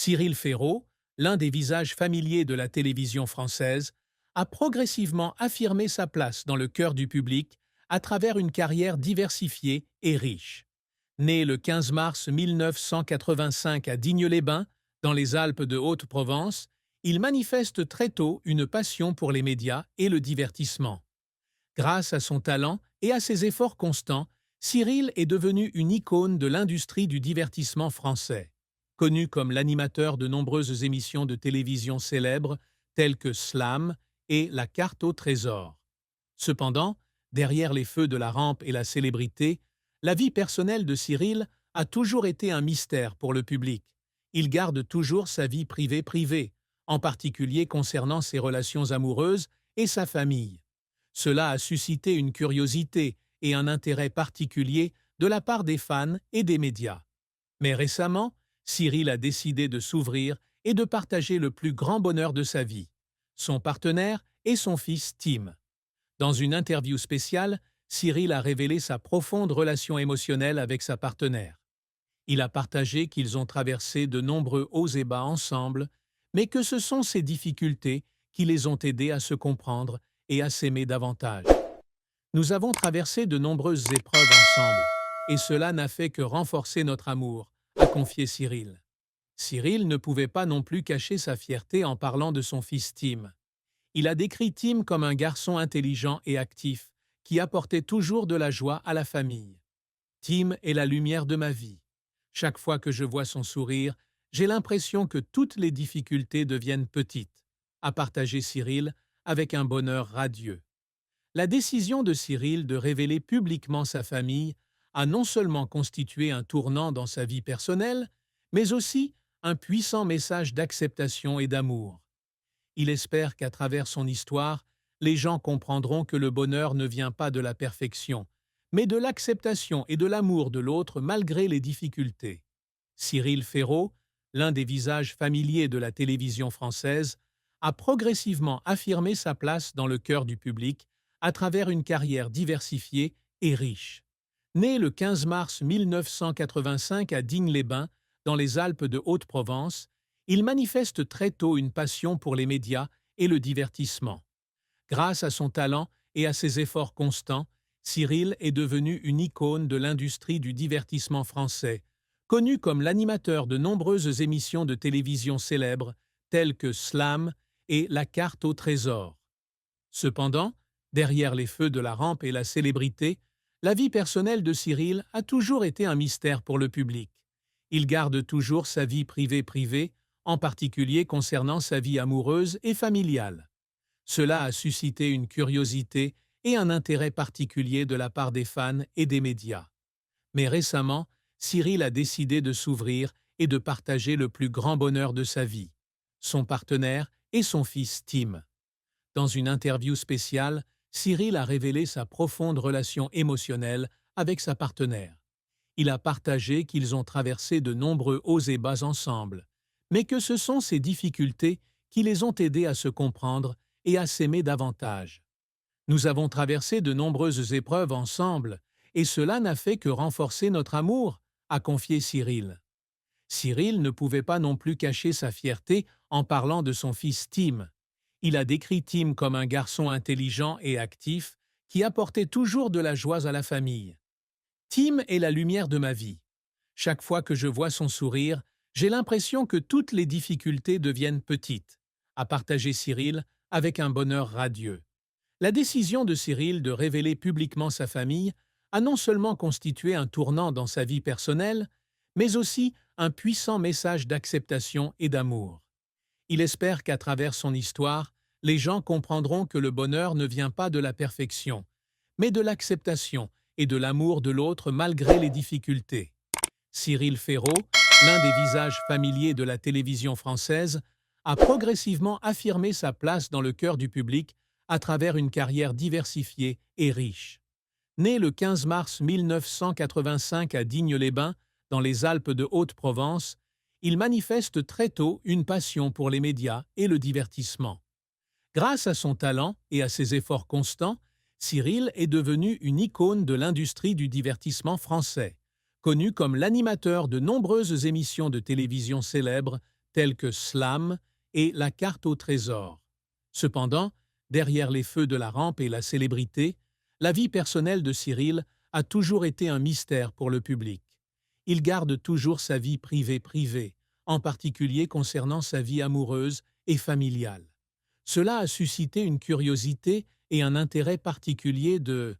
Cyril Ferraud, l'un des visages familiers de la télévision française, a progressivement affirmé sa place dans le cœur du public à travers une carrière diversifiée et riche. Né le 15 mars 1985 à Digne-les-Bains, dans les Alpes de Haute-Provence, il manifeste très tôt une passion pour les médias et le divertissement. Grâce à son talent et à ses efforts constants, Cyril est devenu une icône de l'industrie du divertissement français. Connu comme l'animateur de nombreuses émissions de télévision célèbres telles que Slam et La carte au trésor. Cependant, derrière les feux de la rampe et la célébrité, la vie personnelle de Cyril a toujours été un mystère pour le public. Il garde toujours sa vie privée, en particulier concernant ses relations amoureuses et sa famille. Cela a suscité une curiosité et un intérêt particulier de la part des fans et des médias. Mais récemment, Cyril a décidé de s'ouvrir et de partager le plus grand bonheur de sa vie, son partenaire et son fils Tim. Dans une interview spéciale, Cyril a révélé sa profonde relation émotionnelle avec sa partenaire. Il a partagé qu'ils ont traversé de nombreux hauts et bas ensemble, mais que ce sont ces difficultés qui les ont aidés à se comprendre et à s'aimer davantage. Nous avons traversé de nombreuses épreuves ensemble, et cela n'a fait que renforcer notre amour, a confié Cyril. Cyril ne pouvait pas non plus cacher sa fierté en parlant de son fils Tim. Il a décrit Tim comme un garçon intelligent et actif, qui apportait toujours de la joie à la famille. Tim est la lumière de ma vie. Chaque fois que je vois son sourire, j'ai l'impression que toutes les difficultés deviennent petites, a partagé Cyril avec un bonheur radieux. La décision de Cyril de révéler publiquement sa famille a non seulement constitué un tournant dans sa vie personnelle, mais aussi un puissant message d'acceptation et d'amour. Il espère qu'à travers son histoire, les gens comprendront que le bonheur ne vient pas de la perfection, mais de l'acceptation et de l'amour de l'autre malgré les difficultés. Cyril Ferraud, l'un des visages familiers de la télévision française, a progressivement affirmé sa place dans le cœur du public à travers une carrière diversifiée et riche. Né le 15 mars 1985 à Digne-les-Bains, dans les Alpes de Haute-Provence, il manifeste très tôt une passion pour les médias et le divertissement. Grâce à son talent et à ses efforts constants, Cyril est devenu une icône de l'industrie du divertissement français, connu comme l'animateur de nombreuses émissions de télévision célèbres telles que Slam et La carte au trésor. Cependant, derrière les feux de la rampe et la célébrité, la vie personnelle de Cyril a toujours été un mystère pour le public. Il garde toujours sa vie privée, en particulier concernant sa vie amoureuse et familiale. Cela a suscité une curiosité et un intérêt particulier de la part des fans et des médias. Mais récemment, Cyril a décidé de s'ouvrir et de partager le plus grand bonheur de sa vie, son partenaire et son fils Tim. Dans une interview spéciale, Cyril a révélé sa profonde relation émotionnelle avec sa partenaire. Il a partagé qu'ils ont traversé de nombreux hauts et bas ensemble, mais que ce sont ces difficultés qui les ont aidés à se comprendre et à s'aimer davantage. Nous avons traversé de nombreuses épreuves ensemble, et cela n'a fait que renforcer notre amour, a confié Cyril. Cyril ne pouvait pas non plus cacher sa fierté en parlant de son fils Tim. Il a décrit Tim comme un garçon intelligent et actif qui apportait toujours de la joie à la famille. Tim est la lumière de ma vie. Chaque fois que je vois son sourire, j'ai l'impression que toutes les difficultés deviennent petites, a partagé Cyril avec un bonheur radieux. La décision de Cyril de révéler publiquement sa famille a non seulement constitué un tournant dans sa vie personnelle, mais aussi un puissant message d'acceptation et d'amour. Il espère qu'à travers son histoire, les gens comprendront que le bonheur ne vient pas de la perfection, mais de l'acceptation et de l'amour de l'autre malgré les difficultés. Cyril Ferraud, l'un des visages familiers de la télévision française, a progressivement affirmé sa place dans le cœur du public à travers une carrière diversifiée et riche. Né le 15 mars 1985 à Digne-les-Bains, dans les Alpes de Haute-Provence, il manifeste très tôt une passion pour les médias et le divertissement. Grâce à son talent et à ses efforts constants, Cyril est devenu une icône de l'industrie du divertissement français, connu comme l'animateur de nombreuses émissions de télévision célèbres tels que Slam et La carte au trésor. Cependant, derrière les feux de la rampe et la célébrité, la vie personnelle de Cyril a toujours été un mystère pour le public. Il garde toujours sa vie privée, en particulier concernant sa vie amoureuse et familiale. Cela a suscité une curiosité et un intérêt particulier de